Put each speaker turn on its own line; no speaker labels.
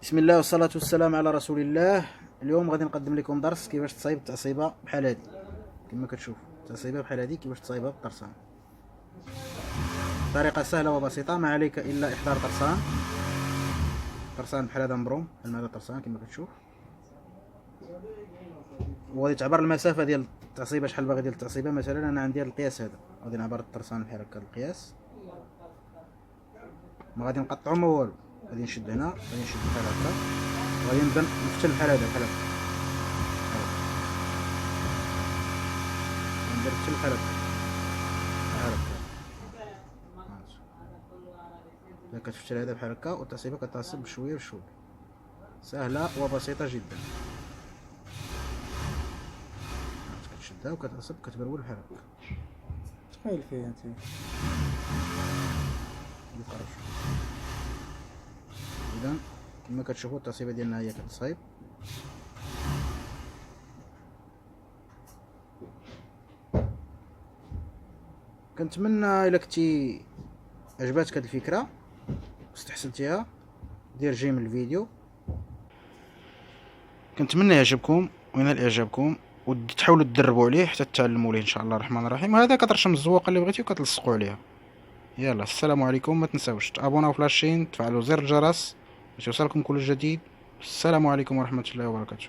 بسم الله والصلاة والسلام على رسول الله. اليوم غادي نقدم لكم درس كيفاش تصايب التعصيبة بحال هادي. كما كتشوف التعصيبة بحال هادي كيفاش تصايبها بالطرسان. طريقة سهلة وبسيطة، ما عليك إلا إحضار طرسان بحال هذا مبروم، بحال هذا طرسان كما كتشوف، وغادي تعبر المسافة ديال التعصيبة شحال باغي ديال التعصيبة. مثلا أنا عندي هاد القياس هذا، غادي نعبر الطرسان بحال هكا القياس، ما غادي نقطعو ما والو، غادي نشد هنا، غادي نشد بحال هكا، وغادي نبدا نفتل بحال هذا بحال هكا، ندير الفتل بحال هكا بحال هكا. إذا كتفتل هذا بحال هكا والتعصيبة كتعصب بشوية بشوية، سهلة وبسيطة جدا. كتشدها وكتعصب كتبرول بحال هكا.
تخيل فيها انت
يتقرب شوية. إذا كما كتشوفوا التعصيبة ديالنا هي كتصايب. كنتمنى الا كنتي عجباتك هاد الفكرة واستحسنتيها دير جيم الفيديو. كنتمنى يعجبكم وينال اعجابكم وتحاولوا تدربوا عليه حتى تتعلموا ليه ان شاء الله الرحمن الرحيم. وهذا كترشم الزواقه اللي بغيتي وكتلصقوا عليها. يلا السلام عليكم، ما تنساوش تابوناو في لاشين، تفعلوا زر الجرس باش يوصلكم كل جديد. السلام عليكم ورحمه الله وبركاته.